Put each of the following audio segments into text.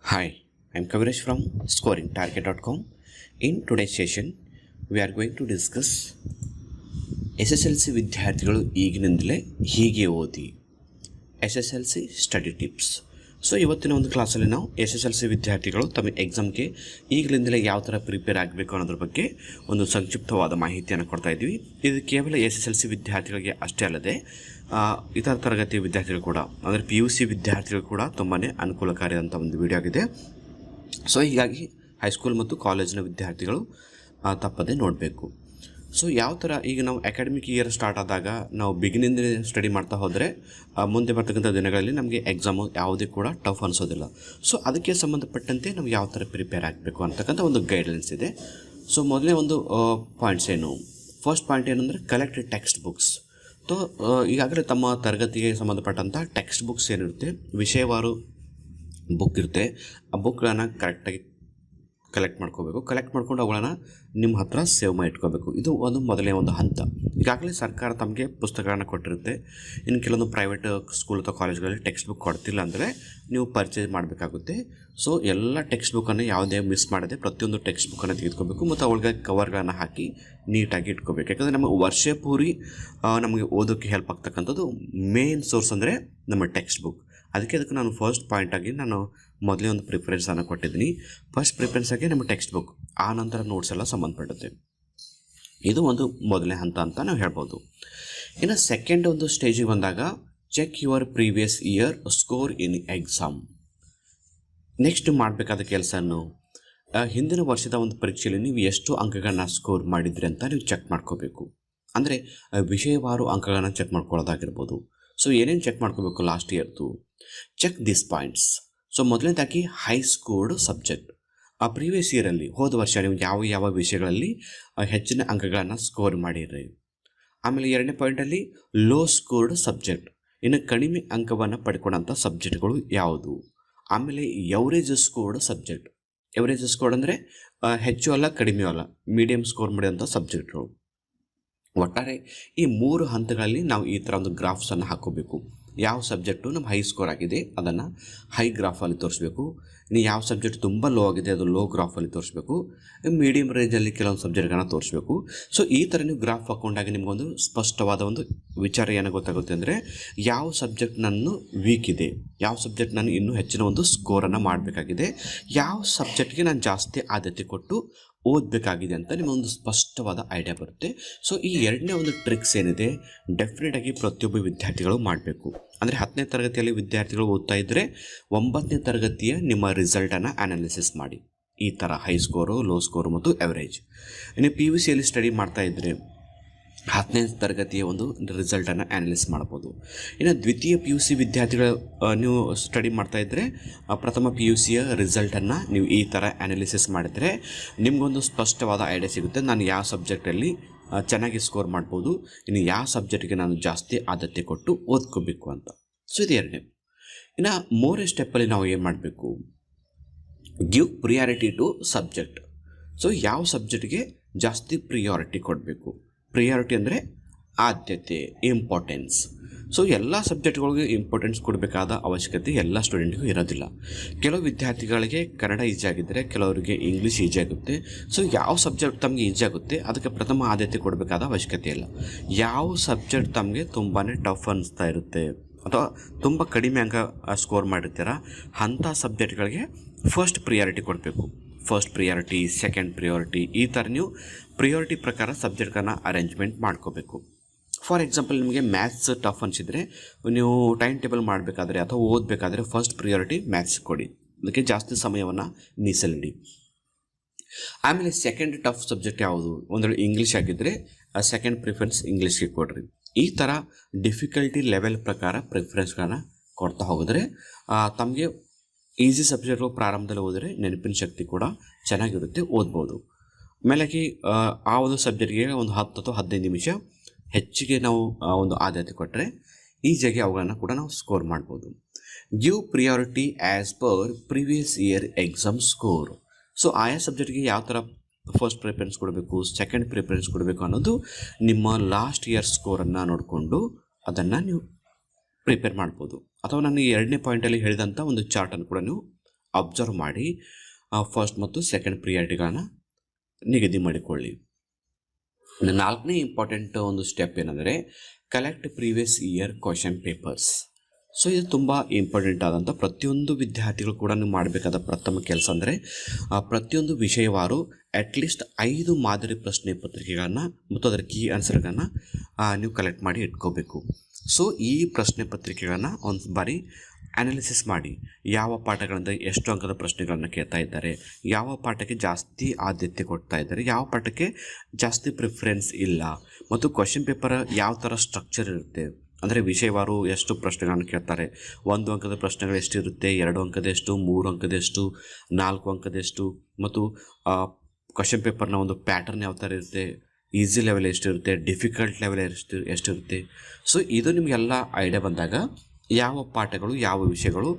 Hi, I'm Kaviraj from scoringtarget.com. In today's session, we are going to discuss SSLC ವಿದ್ಯಾರ್ಥಿಗಳು ಈಗಿನಿಂದಲೇ ಹೀಗೆ ಓದಿ SSLC study tips. So ಇವತ್ತಿನ ಒಂದು ಕ್ಲಾಸಲ್ಲಿ ನಾವು SSLC ವಿದ್ಯಾರ್ಥಿಗಳು ತಮ್ಮ ಎಕ್ಸಾಮ್ಗೆ ಈಗಲಿಂದಲೇ ಯಾವ ಥರ ಪ್ರಿಪೇರ್ ಆಗಬೇಕು ಅನ್ನೋದ್ರ ಬಗ್ಗೆ ಒಂದು ಸಂಕ್ಷಿಪ್ತವಾದ ಮಾಹಿತಿಯನ್ನು ಕೊಡ್ತಾ ಇದ್ದೀವಿ. ಇದು ಕೇವಲ SSLC ವಿದ್ಯಾರ್ಥಿಗಳಿಗೆ ಅಷ್ಟೇ ಅಲ್ಲದೆ ಇತರ ತರಗತಿಯ ವಿದ್ಯಾರ್ಥಿಗಳು ಕೂಡ ಅಂದರೆ PUC ವಿದ್ಯಾರ್ಥಿಗಳು ಕೂಡ ತುಂಬಾ ಅನುಕೂಲಕಾರಿಯಾದಂಥ ಒಂದು ವಿಡಿಯೋ ಆಗಿದೆ. ಸೊ ಹೀಗಾಗಿ ಹೈಸ್ಕೂಲ್ ಮತ್ತು ಕಾಲೇಜಿನ ವಿದ್ಯಾರ್ಥಿಗಳು ತಪ್ಪದೇ ನೋಡಬೇಕು. ಸೊ ಯಾವ ಥರ ಈಗ ನಾವು ಅಕಾಡೆಮಿಕ್ ಇಯರ್ ಸ್ಟಾರ್ಟ್ ಆದಾಗ ನಾವು ಬಿಗಿನಿಂದ ಸ್ಟಡಿ ಮಾಡ್ತಾ ಹೋದರೆ ಮುಂದೆ ಬರ್ತಕ್ಕಂಥ ದಿನಗಳಲ್ಲಿ ನಮಗೆ ಎಕ್ಸಾಮು ಯಾವುದೇ ಕೂಡ ಟಫ್ ಅನಿಸೋದಿಲ್ಲ. ಸೊ ಅದಕ್ಕೆ ಸಂಬಂಧಪಟ್ಟಂತೆ ನಾವು ಯಾವ ಥರ ಪ್ರಿಪೇರ್ ಆಗಬೇಕು ಅಂತಕ್ಕಂಥ ಒಂದು ಗೈಡ್ಲೈನ್ಸ್ ಇದೆ. ಸೊ ಮೊದಲನೇ ಒಂದು ಪಾಯಿಂಟ್ಸ್ ಏನು, ಫಸ್ಟ್ ಪಾಯಿಂಟ್ ಏನಂದರೆ ಕಲೆಕ್ಟ್ ಟೆಕ್ಸ್ಟ್ ಬುಕ್ಸ್. ಸೊ ಈಗಾಗಲೇ ತಮ್ಮ ತರಗತಿಗೆ ಸಂಬಂಧಪಟ್ಟಂಥ ಟೆಕ್ಸ್ಟ್ ಬುಕ್ಸ್ ಏನಿರುತ್ತೆ, ವಿಷಯವಾರು ಬುಕ್ ಇರುತ್ತೆ, ಆ ಬುಕ್ಗಳನ್ನು ಕರೆಕ್ಟಾಗಿ ಕಲೆಕ್ಟ್ ಮಾಡ್ಕೋಬೇಕು. ಕಲೆಕ್ಟ್ ಮಾಡ್ಕೊಂಡು ಅವುಗಳನ್ನು ನಿಮ್ಮ ಹತ್ರ ಸೇವ್ ಮಾಡಿ ಇಟ್ಕೋಬೇಕು. ಇದು ಒಂದು ಮೊದಲನೇ ಒಂದು ಹಂತ. ಈಗಾಗಲೇ ಸರ್ಕಾರ ತಮಗೆ ಪುಸ್ತಕಗಳನ್ನು ಕೊಟ್ಟಿರುತ್ತೆ. ಇನ್ನು ಕೆಲವೊಂದು ಪ್ರೈವೇಟ್ ಸ್ಕೂಲ್ ಅಥವಾ ಕಾಲೇಜ್ಗಳಲ್ಲಿ ಟೆಕ್ಸ್ಟ್ ಬುಕ್ ಕೊಡ್ತಿಲ್ಲ ಅಂದರೆ ನೀವು ಪರ್ಚೇಸ್ ಮಾಡಬೇಕಾಗುತ್ತೆ. ಸೊ ಎಲ್ಲ ಟೆಕ್ಸ್ಟ್ ಬುಕ್ಕನ್ನು ಯಾವುದೇ ಮಿಸ್ ಮಾಡದೆ ಪ್ರತಿಯೊಂದು ಟೆಕ್ಸ್ಟ್ ಬುಕ್ಕನ್ನು ತೆಗೆದುಕೋಬೇಕು ಮತ್ತು ಅವಳಿಗೆ ಕವರ್ಗಳನ್ನು ಹಾಕಿ ನೀಟಾಗಿ ಇಟ್ಕೋಬೇಕು. ಯಾಕಂದರೆ ನಮ್ಮ ವರ್ಷ ಪೂರಿ ನಮಗೆ ಓದೋಕ್ಕೆ ಹೆಲ್ಪ್ ಆಗ್ತಕ್ಕಂಥದ್ದು ಮೇನ್ ಸೋರ್ಸ್ ಅಂದರೆ ನಮ್ಮ ಟೆಕ್ಸ್ಟ್ ಬುಕ್. ಅದಕ್ಕೆ ನಾನು ಫಸ್ಟ್ ಪಾಯಿಂಟಾಗಿ ನಾನು ಮೊದಲೇ ಒಂದು ಪ್ರಿಫರೆನ್ಸನ್ನು ಕೊಟ್ಟಿದ್ದೀನಿ. ಫಸ್ಟ್ ಪ್ರಿಫರೆನ್ಸಾಗಿ ನಮ್ಮ ಟೆಕ್ಸ್ಟ್ ಬುಕ್, ಆ ನಂತರ ನೋಟ್ಸ್ ಎಲ್ಲ ಸಂಬಂಧಪಡುತ್ತೆ. ಇದು ಒಂದು ಮೊದಲನೇ ಹಂತ ಅಂತ ನಾವು ಹೇಳ್ಬೋದು. ಇನ್ನು ಸೆಕೆಂಡ್ ಒಂದು ಸ್ಟೇಜಿಗೆ ಬಂದಾಗ check your previous year score in exam. Next ಮಾಡಬೇಕಾದ ಕೆಲಸವನ್ನು ಹಿಂದಿನ ವರ್ಷದ ಒಂದು ಪರೀಕ್ಷೆಯಲ್ಲಿ ನೀವು ಎಷ್ಟು ಅಂಕಗಳನ್ನ ಸ್ಕೋರ್ ಮಾಡಿದ್ರಿ ಅಂತ ನೀವು ಚೆಕ್ ಮಾಡ್ಕೋಬೇಕು. ಅಂದರೆ ವಿಷಯವಾರು ಅಂಕಗಳನ್ನು ಚೆಕ್ ಮಾಡ್ಕೊಳ್ಳೋದಾಗಿರ್ಬೋದು. ಸೊ ಏನೇನು ಚೆಕ್ ಮಾಡ್ಕೋಬೇಕು ಲಾಸ್ಟ್ ಇಯರ್ದು, ಚೆಕ್ ದಿಸ್ ಪಾಯಿಂಟ್ಸ್. ಸೊ ಮೊದಲನೇದಾಗಿ ಹೈ ಸ್ಕೋರ್ಡ್ ಸಬ್ಜೆಕ್ಟ್. ಆ ಪ್ರೀವಿಯಸ್ ಇಯರಲ್ಲಿ ಹೋದ ವರ್ಷ ನೀವು ಯಾವ ವಿಷಯಗಳಲ್ಲಿ ಹೆಚ್ಚಿನ ಅಂಕಗಳನ್ನು ಸ್ಕೋರ್ ಮಾಡಿರಿ. ಆಮೇಲೆ ಎರಡನೇ ಪಾಯಿಂಟಲ್ಲಿ ಲೋ ಸ್ಕೋರ್ಡ್ ಸಬ್ಜೆಕ್ಟ್, ಇನ್ನು ಕಡಿಮೆ ಅಂಕವನ್ನು ಪಡ್ಕೊಂಡಂಥ ಸಬ್ಜೆಕ್ಟ್ಗಳು ಯಾವುದು. ಆಮೇಲೆ average scored subject. Average scored ಅಂದರೆ ಹೆಚ್ಚು ಅಲ್ಲ ಕಡಿಮೆ ಅಲ್ಲ, ಮೀಡಿಯಮ್ ಸ್ಕೋರ್ ಮಾಡಿದಂಥ ಸಬ್ಜೆಕ್ಟ್ಗಳು. ಒಟ್ಟಾರೆ ಈ ಮೂರು ಹಂತಗಳಲ್ಲಿ ನಾವು ಈ ಥರ ಒಂದು ಗ್ರಾಫ್ಸನ್ನು ಹಾಕೋಬೇಕು. ಯಾವ ಸಬ್ಜೆಕ್ಟು ನಮ್ಮ ಹೈ ಸ್ಕೋರ್ ಆಗಿದೆ ಅದನ್ನು ಹೈ ಗ್ರಾಫಲ್ಲಿ ತೋರಿಸ್ಬೇಕು. ಇನ್ನು ಯಾವ ಸಬ್ಜೆಕ್ಟ್ ತುಂಬ ಲೋ ಆಗಿದೆ ಅದು ಲೋ ಗ್ರಾಫಲ್ಲಿ ತೋರಿಸ್ಬೇಕು. ಮೀಡಿಯಮ್ ರೇಂಜಲ್ಲಿ ಕೆಲವೊಂದು ಸಬ್ಜೆಕ್ಟ್ಗಳನ್ನ ತೋರಿಸ್ಬೇಕು. ಸೊ ಈ ಥರ ನೀವು ಗ್ರಾಫ್ ಹಾಕೊಂಡಾಗ ನಿಮಗೊಂದು ಸ್ಪಷ್ಟವಾದ ಒಂದು ವಿಚಾರ ಏನು ಗೊತ್ತಾಗುತ್ತೆ ಅಂದರೆ ಯಾವ ಸಬ್ಜೆಕ್ಟ್ ನನ್ನ ವೀಕ್ ಇದೆ, ಯಾವ ಸಬ್ಜೆಕ್ಟ್ ನಾನು ಇನ್ನೂ ಹೆಚ್ಚಿನ ಒಂದು ಸ್ಕೋರನ್ನು ಮಾಡಬೇಕಾಗಿದೆ, ಯಾವ ಸಬ್ಜೆಕ್ಟ್ಗೆ ನಾನು ಜಾಸ್ತಿ ಆದ್ಯತೆ ಕೊಟ್ಟು ಓದಬೇಕಾಗಿದೆ ಅಂತ ನಿಮಗೊಂದು ಸ್ಪಷ್ಟವಾದ ಐಡಿಯಾ ಬರುತ್ತೆ. ಸೊ ಈ ಎರಡನೇ ಒಂದು ಟ್ರಿಕ್ಸ್ ಏನಿದೆ ಡೆಫಿನೆಟಾಗಿ ಪ್ರತಿಯೊಬ್ಬ ವಿದ್ಯಾರ್ಥಿಗಳು ಮಾಡಬೇಕು. ಅಂದರೆ 10ನೇ ತರಗತಿಯಲ್ಲಿ ವಿದ್ಯಾರ್ಥಿಗಳು ಓದ್ತಾ ಇದ್ದರೆ 9ನೇ ತರಗತಿಯ ನಿಮ್ಮ ರಿಸಲ್ಟನ್ನು ಅನಾಲಿಸಿಸ್ ಮಾಡಿ. ಈ ಥರ ಹೈ ಸ್ಕೋರು, ಲೋ ಸ್ಕೋರು ಮತ್ತು ಎವರೇಜ್. ಇನ್ನು PUCಯಲ್ಲಿ ಸ್ಟಡಿ ಮಾಡ್ತಾ ಇದ್ದರೆ 10ನೇ ತರಗತಿಯ ಒಂದು ರಿಸಲ್ಟನ್ನು ಅನಾಲಿಸ್ ಮಾಡ್ಬೋದು. ಇನ್ನು ದ್ವಿತೀಯ PUC ವಿದ್ಯಾರ್ಥಿಗಳು ನೀವು ಸ್ಟಡಿ ಮಾಡ್ತಾಯಿದ್ರೆ ಪ್ರಥಮ PUCಯ ರಿಸಲ್ಟನ್ನು ನೀವು ಈ ಥರ ಅನಾಲಿಸಿಸ್ ಮಾಡಿದರೆ ನಿಮಗೊಂದು ಸ್ಪಷ್ಟವಾದ ಐಡಿಯಾ ಸಿಗುತ್ತೆ. ನಾನು ಯಾವ ಸಬ್ಜೆಕ್ಟಲ್ಲಿ ಚೆನ್ನಾಗಿ ಸ್ಕೋರ್ ಮಾಡ್ಬೋದು, ಇನ್ನು ಯಾವ ಸಬ್ಜೆಕ್ಟಿಗೆ ನಾನು ಜಾಸ್ತಿ ಆದ್ಯತೆ ಕೊಟ್ಟು ಓದ್ಕೋಬೇಕು ಅಂತ. ಸೊ ಇದು ಎರಡನೇ. ಇನ್ನು ಮೂರನೇ ಸ್ಟೆಪ್ಪಲ್ಲಿ ನಾವು ಏನು ಮಾಡಬೇಕು, give priority to subject. So ಯಾವ ಸಬ್ಜೆಕ್ಟ್ಗೆ ಜಾಸ್ತಿ ಪ್ರಿಯಾರಿಟಿ ಕೊಡಬೇಕು. ಪ್ರಿಯಾರಿಟಿ ಅಂದರೆ ಆದ್ಯತೆ, ಇಂಪಾರ್ಟೆನ್ಸ್. ಸೊ ಎಲ್ಲ ಸಬ್ಜೆಕ್ಟ್ಗಳಿಗೂ ಇಂಪಾರ್ಟೆನ್ಸ್ ಕೊಡಬೇಕಾದ ಅವಶ್ಯಕತೆ ಎಲ್ಲ ಸ್ಟೂಡೆಂಟ್ಗೂ ಇರೋದಿಲ್ಲ. ಕೆಲವು ವಿದ್ಯಾರ್ಥಿಗಳಿಗೆ ಕನ್ನಡ ಈಜಿ ಆಗಿದ್ದರೆ ಕೆಲವರಿಗೆ ಇಂಗ್ಲೀಷ್ ಈಜಿ ಆಗುತ್ತೆ. ಸೊ ಯಾವ ಸಬ್ಜೆಕ್ಟ್ ತಮಗೆ ಈಜಿ ಆಗುತ್ತೆ ಅದಕ್ಕೆ ಪ್ರಥಮ ಆದ್ಯತೆ ಕೊಡಬೇಕಾದ ಅವಶ್ಯಕತೆ ಇಲ್ಲ. ಯಾವ ಸಬ್ಜೆಕ್ಟ್ ತಮಗೆ ತುಂಬಾ ಟಫ್ ಅನ್ನಿಸ್ತಾ ಇರುತ್ತೆ ಅಥವಾ ತುಂಬ ಕಡಿಮೆ ಅಂಕ ಸ್ಕೋರ್ ಮಾಡಿರ್ತೀರ ಅಂಥ ಸಬ್ಜೆಕ್ಟ್ಗಳಿಗೆ ಫಸ್ಟ್ ಪ್ರಿಯಾರಿಟಿ ಕೊಡಬೇಕು. ಫಸ್ಟ್ ಪ್ರಿಯಾರಿಟಿ, ಸೆಕೆಂಡ್ ಪ್ರಿಯಾರಿಟಿ, ಈ ಥರ ನೀವು ಪ್ರಿಯಾರಿಟಿ ಪ್ರಕಾರ ಸಬ್ಜೆಕ್ಟ್ಗಳನ್ನು ಅರೇಂಜ್ಮೆಂಟ್ ಮಾಡ್ಕೋಬೇಕು. ಫಾರ್ ಎಕ್ಸಾಂಪಲ್ ನಿಮಗೆ ಮ್ಯಾಥ್ಸ್ ಟಫ್ ಅನಿಸಿದರೆ ನೀವು ಟೈಮ್ ಟೇಬಲ್ ಮಾಡಬೇಕಾದ್ರೆ ಅಥವಾ ಓದಬೇಕಾದ್ರೆ ಫಸ್ಟ್ ಪ್ರಿಯಾರಿಟಿ ಮ್ಯಾಥ್ಸ್ ಕೊಡಿ, ಅದಕ್ಕೆ ಜಾಸ್ತಿ ಸಮಯವನ್ನು ಮೀಸಲಿಡಿ. ಆಮೇಲೆ ಸೆಕೆಂಡ್ ಟಫ್ ಸಬ್ಜೆಕ್ಟ್ ಯಾವುದು, ಒಂದು ಇಂಗ್ಲೀಷ್ ಆಗಿದ್ದರೆ ಸೆಕೆಂಡ್ ಪ್ರಿಫರೆನ್ಸ್ ಇಂಗ್ಲೀಷ್ಗೆ ಕೊಡಿರಿ. ಈ ಥರ ಡಿಫಿಕಲ್ಟಿ ಲೆವೆಲ್ ಪ್ರಕಾರ ಪ್ರಿಫರೆನ್ಸ್ಗಳನ್ನ ಕೊಡ್ತಾ ಹೋಗಿದ್ರೆ ತಮಗೆ ಈಸಿ ಸಬ್ಜೆಕ್ಟ್ಗಳು ಪ್ರಾರಂಭದಲ್ಲಿ ಓದಿದ್ರೆ ನೆನಪಿನ ಶಕ್ತಿ ಕೂಡ ಚೆನ್ನಾಗಿರುತ್ತೆ, ಓದ್ಬೋದು. ಮೇಲಾಗಿ ಆ ಒಂದು ಸಬ್ಜೆಕ್ಟ್ಗೆ ಒಂದು 10 ಅಥವಾ 15 ನಿಮಿಷ ಹೆಚ್ಚಿಗೆ ನಾವು ಒಂದು ಆದ್ಯತೆ ಕೊಟ್ಟರೆ ಈಸಿಯಾಗಿ ಅವುಗಳನ್ನು ಕೂಡ ನಾವು ಸ್ಕೋರ್ ಮಾಡ್ಬೋದು. Give priority as per previous year exam score. So ಆಯಾ ಸಬ್ಜೆಕ್ಟ್ಗೆ ಯಾವ ಥರ ಫಸ್ಟ್ ಪ್ರಿಫರೆನ್ಸ್ ಕೊಡಬೇಕು, ಸೆಕೆಂಡ್ ಪ್ರಿಫರೆನ್ಸ್ ಕೊಡಬೇಕು ಅನ್ನೋದು ನಿಮ್ಮ ಲಾಸ್ಟ್ ಇಯರ್ ಸ್ಕೋರನ್ನು ನೋಡಿಕೊಂಡು ಅದನ್ನು ನೀವು ಪ್ರಿಪೇರ್ ಮಾಡ್ಬೋದು. ಅಥವಾ ನಾನು ಎರಡನೇ ಪಾಯಿಂಟಲ್ಲಿ ಹೇಳಿದಂಥ ಒಂದು ಚಾರ್ಟನ್ನು ಕೂಡ ನೀವು ಅಬ್ಸರ್ವ್ ಮಾಡಿ ಫಸ್ಟ್ ಮತ್ತು ಸೆಕೆಂಡ್ ಪ್ರಿಯಾರಿಟಿಗಳನ್ನು ನಿಗದಿ ಮಾಡಿಕೊಳ್ಳಿ. ನಾಲ್ಕನೇ ಇಂಪಾರ್ಟೆಂಟ್ ಒಂದು ಸ್ಟೆಪ್ ಏನಂದರೆ collect previous year question papers. So ಇದು ತುಂಬ ಇಂಪಾರ್ಟೆಂಟ್ ಆದಂಥ ಪ್ರತಿಯೊಂದು ವಿದ್ಯಾರ್ಥಿಗಳು ಕೂಡ ನೀವು ಮಾಡಬೇಕಾದ ಪ್ರಥಮ ಕೆಲಸ ಅಂದರೆ ಪ್ರತಿಯೊಂದು ವಿಷಯವಾರು ಅಟ್ಲೀಸ್ಟ್ 5 ಮಾದರಿ ಪ್ರಶ್ನೆ ಪತ್ರಿಕೆಗಳನ್ನು ಮತ್ತು ಅದರ ಕೀ ಆನ್ಸರ್ಗಳನ್ನು ನೀವು ಕಲೆಕ್ಟ್ ಮಾಡಿ ಇಟ್ಕೋಬೇಕು. ಸೊ ಈ ಪ್ರಶ್ನೆ ಪತ್ರಿಕೆಗಳನ್ನು ಒಂದು ಬಾರಿ ಅನಾಲಿಸಿಸ್ ಮಾಡಿ, ಯಾವ ಪಾಠಗಳಿಂದ ಎಷ್ಟು ಅಂಕದ ಪ್ರಶ್ನೆಗಳನ್ನು ಕೇಳ್ತಾ ಇದ್ದಾರೆ, ಯಾವ ಪಾಠಕ್ಕೆ ಜಾಸ್ತಿ ಆದ್ಯತೆ ಕೊಡ್ತಾ ಇದ್ದಾರೆ, ಯಾವ ಪಾಠಕ್ಕೆ ಜಾಸ್ತಿ ಪ್ರಿಫರೆನ್ಸ್ ಇಲ್ಲ, ಮತ್ತು ಕ್ವಶನ್ ಪೇಪರ್ ಯಾವ ಥರ ಸ್ಟ್ರಕ್ಚರ್ ಇರುತ್ತೆ, ಅಂದರೆ ವಿಷಯವಾರು ಎಷ್ಟು ಪ್ರಶ್ನೆಗಳನ್ನು ಕೇಳ್ತಾರೆ, 1 ಅಂಕದ ಪ್ರಶ್ನೆಗಳು ಎಷ್ಟಿರುತ್ತೆ, 2 ಅಂಕದೆಷ್ಟು, 3 ಅಂಕದೆಷ್ಟು, 4 ಅಂಕದೆಷ್ಟು, ಮತ್ತು ಕ್ವಶನ್ ಪೇಪರ್ನ ಒಂದು ಪ್ಯಾಟರ್ನ್ ಯಾವ ಥರ ಇರುತ್ತೆ, ಈಸಿ ಲೆವೆಲ್ ಎಷ್ಟಿರುತ್ತೆ, ಡಿಫಿಕಲ್ಟ್ ಲೆವೆಲ್ ಎಷ್ಟಿರುತ್ತೆ. ಸೊ ಇದು ನಿಮಗೆಲ್ಲ ಐಡಿಯಾ ಬಂದಾಗ ಯಾವ ಪಾಠಗಳು, ಯಾವ ವಿಷಯಗಳು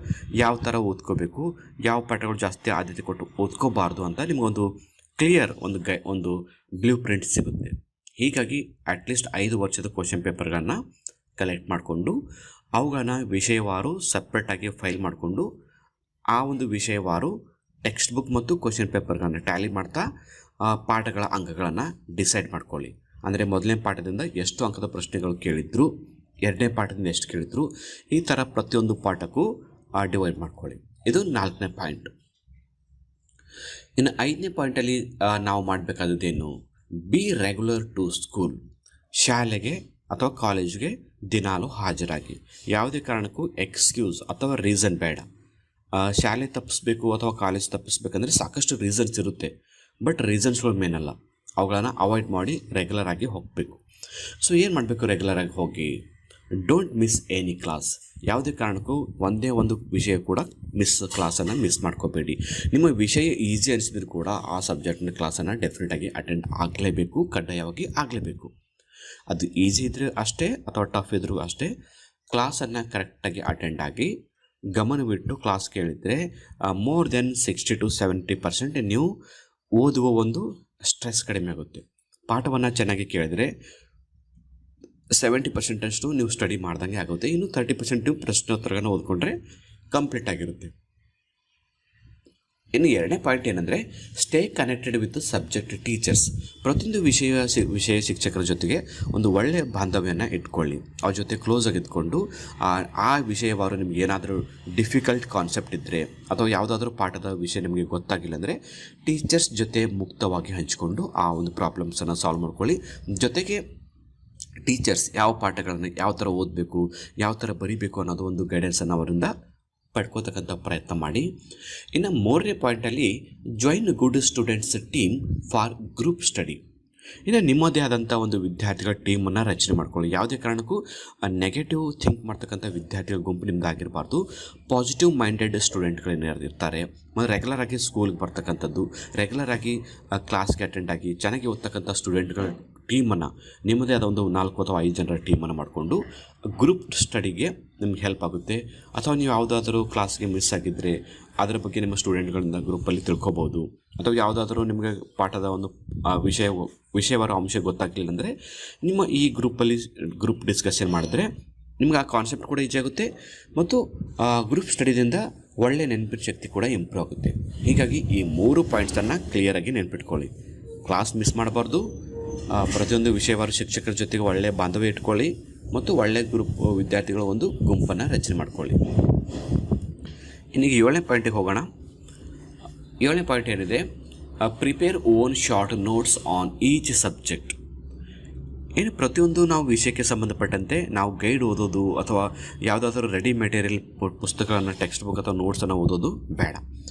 ಯಾವ ಥರ ಓದ್ಕೋಬೇಕು, ಯಾವ ಪಾಠಗಳು ಜಾಸ್ತಿ ಆದ್ಯತೆ ಕೊಟ್ಟು ಓದ್ಕೋಬಾರ್ದು ಅಂತ ನಿಮಗೊಂದು ಕ್ಲಿಯರ್ ಒಂದು ಬ್ಲೂ ಪ್ರಿಂಟ್ ಸಿಗುತ್ತೆ. ಹೀಗಾಗಿ ಅಟ್ಲೀಸ್ಟ್ 5 ವರ್ಷದ ಕ್ವಶನ್ ಪೇಪರ್ಗಳನ್ನು ಕಲೆಕ್ಟ್ ಮಾಡಿಕೊಂಡು ಅವುಗಳನ್ನ ವಿಷಯವಾರು ಸಪ್ರೇಟಾಗಿ ಫೈಲ್ ಮಾಡಿಕೊಂಡು ಆ ಒಂದು ವಿಷಯವಾರು ಟೆಕ್ಸ್ಟ್ ಬುಕ್ ಮತ್ತು ಕ್ವಶನ್ ಪೇಪರ್ಗಳನ್ನು ಟ್ಯಾಲಿ ಮಾಡ್ತಾ ಪಾಠಗಳ ಅಂಕಗಳನ್ನು ಡಿಸೈಡ್ ಮಾಡ್ಕೊಳ್ಳಿ. ಅಂದರೆ ಮೊದಲನೇ ಪಾಠದಿಂದ ಎಷ್ಟು ಅಂಕದ ಪ್ರಶ್ನೆಗಳು ಕೇಳಿದ್ರು, 2ನೇ ಪಾಠದಿಂದ ಎಷ್ಟು ಕೇಳಿದ್ರು, ಈ ಥರ ಪ್ರತಿಯೊಂದು ಪಾಠಕ್ಕೂ ಡಿವೈಡ್ ಮಾಡ್ಕೊಳ್ಳಿ. ಇದು 4ನೇ ಪಾಯಿಂಟ್. ಇನ್ನು 5ನೇ ಪಾಯಿಂಟಲ್ಲಿ ನಾವು ಮಾಡಬೇಕಾದದ್ದೇನು, ಬಿ ರೆಗ್ಯುಲರ್ ಟು ಸ್ಕೂಲ್. ಶಾಲೆಗೆ ಅಥವಾ ಕಾಲೇಜ್ಗೆ ದಿನಾಲು ಹಾಜರಾಗಿ. ಯಾವುದೇ ಕಾರಣಕ್ಕೂ ಎಕ್ಸ್ಕ್ಯೂಸ್ ಅಥವಾ ರೀಸನ್ ಬೇಡ. ಶಾಲೆ ತಪ್ಪಿಸ್ಬೇಕು ಅಥವಾ ಕಾಲೇಜ್ ತಪ್ಪಿಸ್ಬೇಕಂದ್ರೆ ಸಾಕಷ್ಟು ರೀಸನ್ಸ್ ಇರುತ್ತೆ, ಬಟ್ ರೀಸನ್ಸ್ಗಳು ಮೇನಲ್ಲ, ಅವುಗಳನ್ನು ಅವಾಯ್ಡ್ ಮಾಡಿ ರೆಗ್ಯುಲರ್ ಆಗಿ ಹೋಗಬೇಕು. ಸೊ ಏನು ಮಾಡಬೇಕು, ರೆಗ್ಯುಲರ್ ಆಗಿ ಹೋಗಿ. Don't miss any class. ಯಾವುದೇ ಕಾರಣಕ್ಕೂ ಒಂದೇ ಒಂದು ವಿಷಯ ಕೂಡ ಕ್ಲಾಸನ್ನು ಮಿಸ್ ಮಾಡ್ಕೋಬೇಡಿ. ನಿಮ್ಮ ವಿಷಯ ಈಸಿ ಅನಿಸಿದ್ರು ಕೂಡ ಆ ಸಬ್ಜೆಕ್ಟ್ನ ಕ್ಲಾಸನ್ನು ಡೆಫಿನೆಟಾಗಿ ಅಟೆಂಡ್ ಆಗಲೇಬೇಕು, ಕಡ್ಡಾಯವಾಗಿ ಆಗಲೇಬೇಕು. ಅದು ಈಸಿ ಇದ್ದರೆ ಅಷ್ಟೇ ಅಥವಾ ಟಫ್ ಇದ್ದರೂ ಅಷ್ಟೇ ಕ್ಲಾಸನ್ನು ಕರೆಕ್ಟಾಗಿ ಅಟೆಂಡ್ ಆಗಿ ಗಮನವಿಟ್ಟು ಕ್ಲಾಸ್ ಕೇಳಿದರೆ ಮೋರ್ ದೆನ್ 60 to 70% ನೀವು ಓದುವ ಒಂದು ಸ್ಟ್ರೆಸ್ ಕಡಿಮೆ ಆಗುತ್ತೆ. ಪಾಠವನ್ನು ಚೆನ್ನಾಗಿ ಕೇಳಿದರೆ 70% ಅಷ್ಟು ನೀವು ಸ್ಟಡಿ ಮಾಡ್ದಂಗೆ ಆಗುತ್ತೆ. ಇನ್ನು 30% ನೀವು ಪ್ರಶ್ನೋತ್ತರಗಳನ್ನು ಓದ್ಕೊಂಡ್ರೆ ಕಂಪ್ಲೀಟ್ ಆಗಿರುತ್ತೆ. ಇನ್ನು 2ನೇ ಪಾಯಿಂಟ್ ಏನಂದರೆ stay connected with subject teachers. ಪ್ರತಿಯೊಂದು ವಿಷಯ ಶಿಕ್ಷಕರ ಜೊತೆಗೆ ಒಂದು ಒಳ್ಳೆಯ ಬಾಂಧವ್ಯನ ಇಟ್ಕೊಳ್ಳಿ. ಅವ್ರ ಜೊತೆ ಕ್ಲೋಸ್ ಆಗಿ ಇದ್ಕೊಂಡು ಆ ವಿಷಯವಾರು ನಿಮ್ಗೆ ಏನಾದರೂ ಡಿಫಿಕಲ್ಟ್ ಕಾನ್ಸೆಪ್ಟ್ ಇದ್ದರೆ ಅಥವಾ ಯಾವುದಾದ್ರೂ ಪಾಠದ ವಿಷಯ ನಿಮಗೆ ಗೊತ್ತಾಗಿಲ್ಲ ಅಂದರೆ ಟೀಚರ್ಸ್ ಜೊತೆ ಮುಕ್ತವಾಗಿ ಹಂಚಿಕೊಂಡು ಆ ಒಂದು ಪ್ರಾಬ್ಲಮ್ಸನ್ನು ಸಾಲ್ವ್ ಮಾಡ್ಕೊಳ್ಳಿ. ಜೊತೆಗೆ ಟೀಚರ್ಸ್ ಯಾವ ಪಾಠಗಳನ್ನು ಯಾವ ಥರ ಓದಬೇಕು, ಯಾವ ಥರ ಬರೀಬೇಕು ಅನ್ನೋದು ಒಂದು ಗೈಡೆನ್ಸನ್ನು ಅವರಿಂದ ಪಡ್ಕೋತಕ್ಕಂಥ ಪ್ರಯತ್ನ ಮಾಡಿ. ಇನ್ನು 3ನೇ ಪಾಯಿಂಟಲ್ಲಿ join good students team for group study. ಇನ್ನು ನಿಮ್ಮದೇ ಆದಂಥ ಒಂದು ವಿದ್ಯಾರ್ಥಿಗಳ ಟೀಮನ್ನು ರಚನೆ ಮಾಡ್ಕೊಳ್ಳಿ. ಯಾವುದೇ ಕಾರಣಕ್ಕೂ ನೆಗೆಟಿವ್ ಥಿಂಕ್ ಮಾಡ್ತಕ್ಕಂಥ ವಿದ್ಯಾರ್ಥಿಗಳ ಗುಂಪು ನಿಮ್ದು ಆಗಿರಬಾರ್ದು. ಪಾಸಿಟಿವ್ ಮೈಂಡೆಡ್ ಸ್ಟೂಡೆಂಟ್ಗಳೇನು ಇರ್ತಾರೆ, ಮತ್ತು ರೆಗ್ಯುಲರ್ ಆಗಿ ಸ್ಕೂಲ್ಗೆ ಬರ್ತಕ್ಕಂಥದ್ದು, ರೆಗ್ಯುಲರ್ ಆಗಿ ಕ್ಲಾಸ್ಗೆ ಅಟೆಂಡ್ ಆಗಿ ಚೆನ್ನಾಗಿ ಓದ್ತಕ್ಕಂಥ ಸ್ಟೂಡೆಂಟ್ಗಳ ಟೀಮನ್ನು, ನಿಮ್ಮದೇ ಆದ ಒಂದು 4 ಅಥವಾ 5 ಜನರ ಟೀಮನ್ನು ಮಾಡಿಕೊಂಡು ಗ್ರೂಪ್ ಸ್ಟಡಿಗೆ ನಿಮ್ಗೆ ಹೆಲ್ಪ್ ಆಗುತ್ತೆ. ಅಥವಾ ನೀವು ಯಾವುದಾದ್ರೂ ಕ್ಲಾಸ್ಗೆ ಮಿಸ್ ಆಗಿದ್ದರೆ ಅದರ ಬಗ್ಗೆ ನಿಮ್ಮ ಸ್ಟೂಡೆಂಟ್ಗಳಿಂದ ಗ್ರೂಪಲ್ಲಿ ತಿಳ್ಕೊಬೋದು. ಅಥವಾ ಯಾವುದಾದ್ರೂ ನಿಮಗೆ ಪಾಠದ ಒಂದು ವಿಷಯವಾರ ಅಂಶ ಗೊತ್ತಾಗಲಿಲ್ಲ ಅಂದರೆ ನಿಮ್ಮ ಈ ಗ್ರೂಪ್ ಡಿಸ್ಕಷನ್ ಮಾಡಿದ್ರೆ ನಿಮ್ಗೆ ಆ ಕಾನ್ಸೆಪ್ಟ್ ಕೂಡ ಈಜಿ ಆಗುತ್ತೆ ಮತ್ತು ಗ್ರೂಪ್ ಸ್ಟಡಿದಿಂದ ಒಳ್ಳೆಯ ನೆನಪಿನ ಶಕ್ತಿ ಕೂಡ ಇಂಪ್ರೂವ್ ಆಗುತ್ತೆ. ಹೀಗಾಗಿ ಈ 3 ಪಾಯಿಂಟ್ಸನ್ನು ಕ್ಲಿಯರಾಗಿ ನೆನಪಿಟ್ಕೊಳ್ಳಿ. ಕ್ಲಾಸ್ ಮಿಸ್ ಮಾಡಬಾರ್ದು, ಪ್ರತಿಯೊಂದು ವಿಷಯವಾರು ಶಿಕ್ಷಕರ ಜೊತೆಗೆ ಒಳ್ಳೆಯ ಬಾಂಧವ್ಯ ಇಟ್ಕೊಳ್ಳಿ ಮತ್ತು ಒಳ್ಳೆಯ ಗ್ರೂಪ್ ವಿದ್ಯಾರ್ಥಿಗಳ ಒಂದು ಗುಂಪನ್ನು ರಚನೆ ಮಾಡ್ಕೊಳ್ಳಿ. ಇನ್ನೀಗ 7ನೇ ಪಾಯಿಂಟಿಗೆ ಹೋಗೋಣ. 7ನೇ ಪಾಯಿಂಟ್ ಏನಿದೆ, prepare own short notes on each subject. ಏನು ಪ್ರತಿಯೊಂದು ನಾವು ವಿಷಯಕ್ಕೆ ಸಂಬಂಧಪಟ್ಟಂತೆ ನಾವು ಗೈಡ್ ಓದೋದು ಅಥವಾ ಯಾವುದಾದ್ರೂ ರೆಡಿ ಮೆಟೀರಿಯಲ್ ಪುಸ್ತಕಗಳನ್ನು, ಟೆಕ್ಸ್ಟ್ ಬುಕ್ ಅಥವಾ ನೋಟ್ಸನ್ನು ಓದೋದು ಬೇಡ.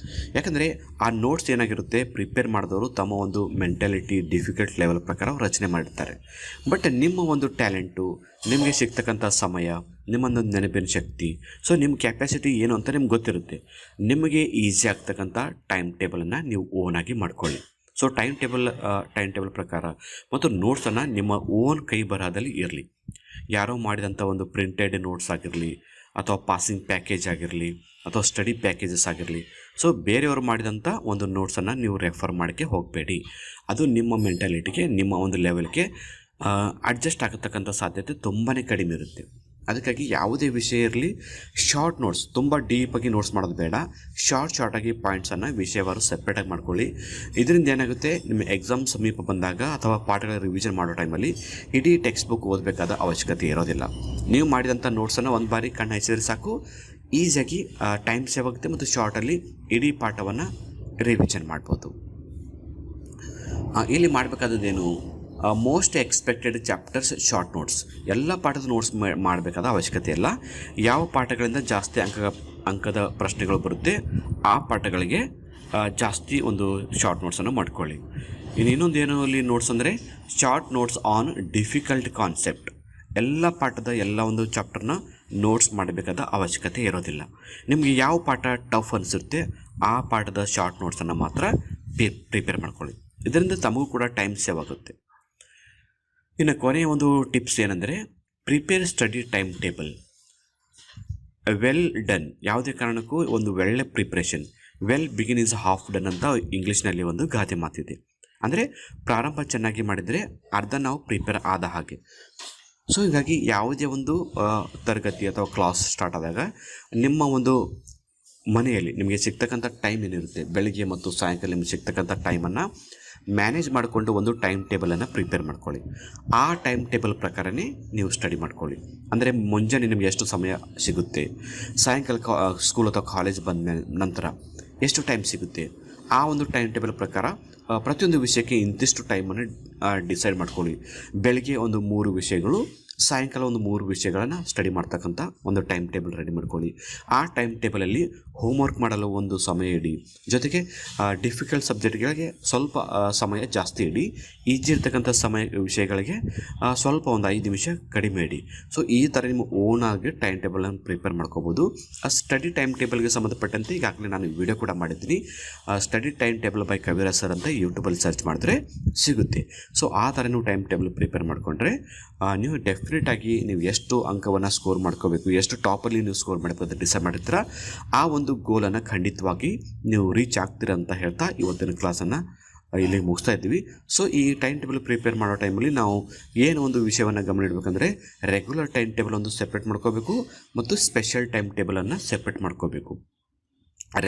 ಯಾಕಂದರೆ ಆ ನೋಟ್ಸ್ ಏನಾಗಿರುತ್ತೆ, ಪ್ರಿಪೇರ್ ಮಾಡಿದವರು ತಮ್ಮ ಒಂದು ಮೆಂಟಾಲಿಟಿ ಡಿಫಿಕಲ್ಟ್ ಲೆವೆಲ್ ಪ್ರಕಾರ ಅವ್ರು ರಚನೆ ಮಾಡಿರ್ತಾರೆ. ಬಟ್ ನಿಮ್ಮ ಒಂದು ಟ್ಯಾಲೆಂಟು, ನಿಮಗೆ ಸಿಗ್ತಕ್ಕಂಥ ಸಮಯ, ನಿಮ್ಮೊಂದು ನೆನಪಿನ ಶಕ್ತಿ, ಸೊ ನಿಮ್ಮ ಕೆಪಾಸಿಟಿ ಏನು ಅಂತ ನಿಮ್ಗೆ ಗೊತ್ತಿರುತ್ತೆ. ನಿಮಗೆ ಈಸಿ ಆಗ್ತಕ್ಕಂಥ ಟೈಮ್ ಟೇಬಲನ್ನು ನೀವು ಓನಾಗಿ ಮಾಡ್ಕೊಳ್ಳಿ. ಸೊ ಟೈಮ್ ಟೇಬಲ್ ಪ್ರಕಾರ ಮತ್ತು ನೋಟ್ಸನ್ನು ನಿಮ್ಮ ಓನ್ ಕೈ ಬರಹದಲ್ಲಿ ಇರಲಿ. ಯಾರೋ ಮಾಡಿದಂಥ ಒಂದು ಪ್ರಿಂಟೆಡ್ ನೋಟ್ಸ್ ಆಗಿರಲಿ ಅಥವಾ ಪಾಸಿಂಗ್ ಪ್ಯಾಕೇಜ್ ಆಗಿರಲಿ ಅಥವಾ ಸ್ಟಡಿ ಪ್ಯಾಕೇಜಸ್ ಆಗಿರಲಿ, ಸೊ ಬೇರೆಯವರು ಮಾಡಿದಂಥ ಒಂದು ನೋಟ್ಸನ್ನು ನೀವು ರೆಫರ್ ಮಾಡೋಕ್ಕೆ ಹೋಗಬೇಡಿ. ಅದು ನಿಮ್ಮ ಮೆಂಟಾಲಿಟಿಗೆ, ನಿಮ್ಮ ಒಂದು ಲೆವೆಲ್ಗೆ ಅಡ್ಜಸ್ಟ್ ಆಗತಕ್ಕಂಥ ಸಾಧ್ಯತೆ ತುಂಬಾ ಕಡಿಮೆ ಇರುತ್ತೆ. ಅದಕ್ಕಾಗಿ ಯಾವುದೇ ವಿಷಯ ಇರಲಿ ಶಾರ್ಟ್ ನೋಟ್ಸ್, ತುಂಬ ಡೀಪಾಗಿ ನೋಟ್ಸ್ ಮಾಡೋದು ಬೇಡ. ಶಾರ್ಟಾಗಿ ಪಾಯಿಂಟ್ಸನ್ನು ವಿಷಯವಾರು ಸೆಪ್ರೇಟಾಗಿ ಮಾಡ್ಕೊಳ್ಳಿ. ಇದರಿಂದ ಏನಾಗುತ್ತೆ, ನಿಮ್ಮ ಎಕ್ಸಾಮ್ ಸಮೀಪ ಬಂದಾಗ ಅಥವಾ ಪಾಠಗಳ ರಿವಿಷನ್ ಮಾಡೋ ಟೈಮಲ್ಲಿ ಇಡೀ ಟೆಕ್ಸ್ಟ್ ಬುಕ್ ಓದಬೇಕಾದ ಅವಶ್ಯಕತೆ ಇರೋದಿಲ್ಲ. ನೀವು ಮಾಡಿದಂಥ ನೋಟ್ಸನ್ನು ಒಂದು ಬಾರಿ ಕಣ್ಣು ಹಚ್ಚಿದ್ರೆ ಸಾಕು, ಈಸಿಯಾಗಿ ಟೈಮ್ ಸೇವ್ ಆಗುತ್ತೆ ಮತ್ತು ಶಾರ್ಟಲ್ಲಿ ಇಡೀ ಪಾಠವನ್ನು ರಿವಿಷನ್ ಮಾಡ್ಬೋದು. ಇಲ್ಲಿ ಮಾಡಬೇಕಾದದ್ದೇನು, most expected chapters short notes. ಎಲ್ಲ ಪಾಠದ ನೋಟ್ಸ್ ಮಾಡಬೇಕಾದ ಅವಶ್ಯಕತೆ ಇಲ್ಲ. ಯಾವ ಪಾಠಗಳಿಂದ ಜಾಸ್ತಿ ಅಂಕದ ಪ್ರಶ್ನೆಗಳು ಬರುತ್ತೆ ಆ ಪಾಠಗಳಿಗೆ ಜಾಸ್ತಿ ಒಂದು ಶಾರ್ಟ್ ನೋಟ್ಸನ್ನು ಮಾಡ್ಕೊಳ್ಳಿ. ಇನ್ನೊಂದು ಏನು ಅಲ್ಲಿ ನೋಟ್ಸ್ ಅಂದರೆ short notes on difficult concept. ಎಲ್ಲ ಪಾಠದ ಎಲ್ಲ ಒಂದು ಚಾಪ್ಟರ್ನ ನೋಟ್ಸ್ ಮಾಡಬೇಕಾದ ಅವಶ್ಯಕತೆ ಇರೋದಿಲ್ಲ. ನಿಮಗೆ ಯಾವ ಪಾಠ ಟಫ್ ಅನಿಸುತ್ತೆ ಆ ಪಾಠದ ಶಾರ್ಟ್ ನೋಟ್ಸನ್ನು ಮಾತ್ರ ಪ್ರಿಪೇರ್ ಮಾಡ್ಕೊಳ್ಳಿ. ಇದರಿಂದ ತಮಗೂ ಕೂಡ ಟೈಮ್ ಸೇವ್ ಆಗುತ್ತೆ. ಇನ್ನು ಕೊನೆಯ ಒಂದು ಟಿಪ್ಸ್ ಏನಂದರೆ, prepare study time table. Well done, ಯಾವುದೇ ಕಾರಣಕ್ಕೂ ಒಂದು ಒಳ್ಳೆ preparation. Well begin is half done ಅಂತ ಇಂಗ್ಲೀಷ್ನಲ್ಲಿ ಒಂದು ಗಾದೆ ಮಾತಿದೆ. ಅಂದರೆ ಪ್ರಾರಂಭ ಚೆನ್ನಾಗಿ ಮಾಡಿದರೆ ಅರ್ಧ ನಾವು ಪ್ರಿಪೇರ್ ಆದ ಹಾಗೆ. ಸೊ ಹೀಗಾಗಿ ಯಾವುದೇ ಒಂದು ತರಗತಿ ಅಥವಾ ಕ್ಲಾಸ್ ಸ್ಟಾರ್ಟ್ ಆದಾಗ ನಿಮ್ಮ ಒಂದು ಮನೆಯಲ್ಲಿ ನಿಮಗೆ ಸಿಗ್ತಕ್ಕಂಥ ಟೈಮ್ ಏನಿರುತ್ತೆ, ಬೆಳಗ್ಗೆ ಮತ್ತು ಸಾಯಂಕಾಲ ನಿಮಗೆ ಸಿಗ್ತಕ್ಕಂಥ ಟೈಮನ್ನು ಮ್ಯಾನೇಜ್ ಮಾಡಿಕೊಂಡು ಒಂದು ಟೈಮ್ ಟೇಬಲನ್ನು ಪ್ರಿಪೇರ್ ಮಾಡ್ಕೊಳ್ಳಿ. ಆ ಟೈಮ್ ಟೇಬಲ್ ಪ್ರಕಾರನೇ ನೀವು ಸ್ಟಡಿ ಮಾಡ್ಕೊಳ್ಳಿ. ಅಂದರೆ ಮುಂಜಾನೆ ನಿಮಗೆ ಎಷ್ಟು ಸಮಯ ಸಿಗುತ್ತೆ, ಸಾಯಂಕಾಲ ಸ್ಕೂಲ್ ಅಥವಾ ಕಾಲೇಜ್ ಬಂದ ನಂತರ ಎಷ್ಟು ಟೈಮ್ ಸಿಗುತ್ತೆ, ಆ ಒಂದು ಟೈಮ್ ಟೇಬಲ್ ಪ್ರಕಾರ ಪ್ರತಿಯೊಂದು ವಿಷಯಕ್ಕೆ ಇಂತಿಷ್ಟು ಟೈಮನ್ನು ಡಿಸೈಡ್ ಮಾಡ್ಕೊಳ್ಳಿ. ಬೆಳಗ್ಗೆ ಒಂದು 3 ವಿಷಯಗಳು, ಸಾಯಂಕಾಲ ಒಂದು 3 ವಿಷಯಗಳನ್ನು ಸ್ಟಡಿ ಮಾಡ್ತಕ್ಕಂಥ ಒಂದು ಟೈಮ್ ಟೇಬಲ್ ರೆಡಿ ಮಾಡ್ಕೊಳ್ಳಿ. ಆ ಟೈಮ್ ಟೇಬಲಲ್ಲಿ ಹೋಮ್ವರ್ಕ್ ಮಾಡಲು ಒಂದು ಸಮಯ ಇಡಿ, ಜೊತೆಗೆ ಡಿಫಿಕಲ್ಟ್ ಸಬ್ಜೆಕ್ಟ್ಗಳಿಗೆ ಸ್ವಲ್ಪ ಸಮಯ ಜಾಸ್ತಿ ಇಡಿ, ಈಜಿ ಇರ್ತಕ್ಕಂಥ ವಿಷಯಗಳಿಗೆ ಸ್ವಲ್ಪ ಒಂದು 5 ನಿಮಿಷ ಕಡಿಮೆ ಇಡಿ. ಸೊ ಈ ಥರ ನಿಮ್ಮ ಓನಾಗಿ ಟೈಮ್ ಟೇಬಲನ್ನು ಪ್ರಿಪೇರ್ ಮಾಡ್ಕೋಬೋದು. ಆ ಸ್ಟಡಿ ಟೈಮ್ ಟೇಬಲ್ಗೆ ಸಂಬಂಧಪಟ್ಟಂತೆ ಈಗಾಗಲೇ ನಾನು ವಿಡಿಯೋ ಕೂಡ ಮಾಡಿದ್ದೀನಿ. Study time table by Kaviraj sir ಅಂತ ಯೂಟ್ಯೂಬಲ್ಲಿ ಸರ್ಚ್ ಮಾಡಿದ್ರೆ ಸಿಗುತ್ತೆ. ಸೊ ಆ ಥರ ನೀವು ಟೈಮ್ ಟೇಬಲ್ ಪ್ರಿಪೇರ್ ಮಾಡಿಕೊಂಡ್ರೆ ನೀವು ಡೆಫಿನೆಟಾಗಿ ನೀವು ಎಷ್ಟು ಅಂಕವನ್ನು ಸ್ಕೋರ್ ಮಾಡ್ಕೋಬೇಕು, ಎಷ್ಟು ಟಾಪಲ್ಲಿ ನೀವು ಸ್ಕೋರ್ ಮಾಡಬೇಕು ಅಂತ ಡಿಸೈಡ್ ಮಾಡಿರ್ತೀರ, ಆ ಒಂದು ಗೋಲನ್ನು ಖಂಡಿತವಾಗಿ ನೀವು ರೀಚ್ ಆಗ್ತೀರ ಅಂತ ಹೇಳ್ತಾ ಇವತ್ತಿನ ಕ್ಲಾಸನ್ನು ಇಲ್ಲಿಗೆ ಮುಗಿಸ್ತಾ ಇದ್ದೀವಿ. ಸೊ ಈ ಟೈಮ್ ಟೇಬಲ್ ಪ್ರಿಪೇರ್ ಮಾಡೋ ಟೈಮಲ್ಲಿ ನಾವು ಏನು ಒಂದು ವಿಷಯವನ್ನು ಗಮನ ಇಡಬೇಕಂದ್ರೆ, ರೆಗ್ಯುಲರ್ ಟೈಮ್ ಟೇಬಲ್ ಒಂದು ಸೆಪ್ರೇಟ್ ಮಾಡ್ಕೋಬೇಕು ಮತ್ತು ಸ್ಪೆಷಲ್ ಟೈಮ್ ಟೇಬಲನ್ನು ಸೆಪ್ರೇಟ್ ಮಾಡ್ಕೋಬೇಕು.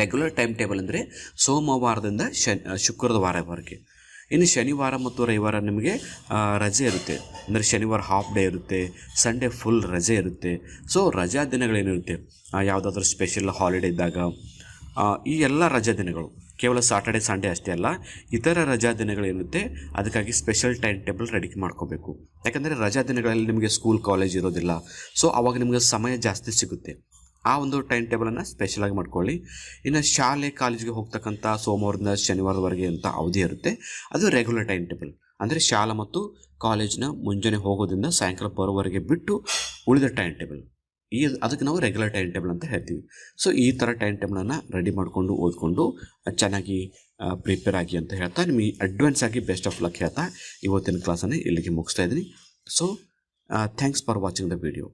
ರೆಗ್ಯುಲರ್ ಟೈಮ್ ಟೇಬಲ್ ಅಂದರೆ ಸೋಮವಾರದಿಂದ ಶುಕ್ರದ ವಾರವರೆಗೆ. ಇನ್ನು ಶನಿವಾರ ಮತ್ತು ರವಿವಾರ ನಿಮಗೆ ರಜೆ ಇರುತ್ತೆ. ಅಂದರೆ ಶನಿವಾರ ಹಾಫ್ ಡೇ ಇರುತ್ತೆ, ಸಂಡೇ ಫುಲ್ ರಜೆ ಇರುತ್ತೆ. ಸೊ ರಜಾ ದಿನಗಳೇನಿರುತ್ತೆ, ಯಾವುದಾದ್ರೂ ಸ್ಪೆಷಲ್ ಹಾಲಿಡೇ ಇದ್ದಾಗ, ಈ ಎಲ್ಲ ರಜಾ ದಿನಗಳು ಕೇವಲ ಸಾಟರ್ಡೆ ಸಂಡೇ ಅಷ್ಟೇ ಅಲ್ಲ, ಇತರ ರಜಾ ದಿನಗಳೇನಿರುತ್ತೆ ಅದಕ್ಕಾಗಿ ಸ್ಪೆಷಲ್ ಟೈಮ್ ಟೇಬಲ್ ರೆಡಿ ಮಾಡ್ಕೋಬೇಕು. ಯಾಕಂದರೆ ರಜಾ ದಿನಗಳಲ್ಲಿ ನಿಮಗೆ ಸ್ಕೂಲ್ ಕಾಲೇಜ್ ಇರೋದಿಲ್ಲ. ಸೊ ಆವಾಗ ನಿಮಗೆ ಸಮಯ ಜಾಸ್ತಿ ಸಿಗುತ್ತೆ. ಆ ಒಂದು ಟೈಮ್ ಟೇಬಲನ್ನು ಸ್ಪೆಷಲಾಗಿ ಮಾಡ್ಕೊಳ್ಳಿ. ಇನ್ನು ಶಾಲೆ ಕಾಲೇಜಿಗೆ ಹೋಗ್ತಕ್ಕಂಥ ಸೋಮವಾರದಿಂದ ಶನಿವಾರದವರೆಗೆ ಅಂತ ಅವಧಿ ಇರುತ್ತೆ, ಅದು ರೆಗ್ಯುಲರ್ ಟೈಮ್ ಟೇಬಲ್. ಅಂದರೆ ಶಾಲಾ ಮತ್ತು ಕಾಲೇಜಿನ ಮುಂಜಾನೆ ಹೋಗೋದ್ರಿಂದ ಸಾಯಂಕಾಲ ಬರೋವರೆಗೆ ಬಿಟ್ಟು ಉಳಿದ ಟೈಮ್ ಟೇಬಲ್, ಅದಕ್ಕೆ ನಾವು ರೆಗ್ಯುಲರ್ ಟೈಮ್ ಟೇಬಲ್ ಅಂತ ಹೇಳ್ತೀವಿ. ಸೊ ಈ ಥರ ಟೈಮ್ ಟೇಬಲನ್ನು ರೆಡಿ ಮಾಡಿಕೊಂಡು ಓದ್ಕೊಂಡು ಚೆನ್ನಾಗಿ ಪ್ರಿಪೇರ್ ಆಗಿ ಅಂತ ಹೇಳ್ತಾ ನಿಮಗೆ ಅಡ್ವಾನ್ಸ್ ಆಗಿ ಬೆಸ್ಟ್ ಆಫ್ ಲಕ್ ಹೇಳ್ತಾ ಇವತ್ತಿನ ಕ್ಲಾಸನ್ನು ಇಲ್ಲಿಗೆ ಮುಗಿಸ್ತಾ ಇದ್ದೀನಿ. So thanks for watching the video.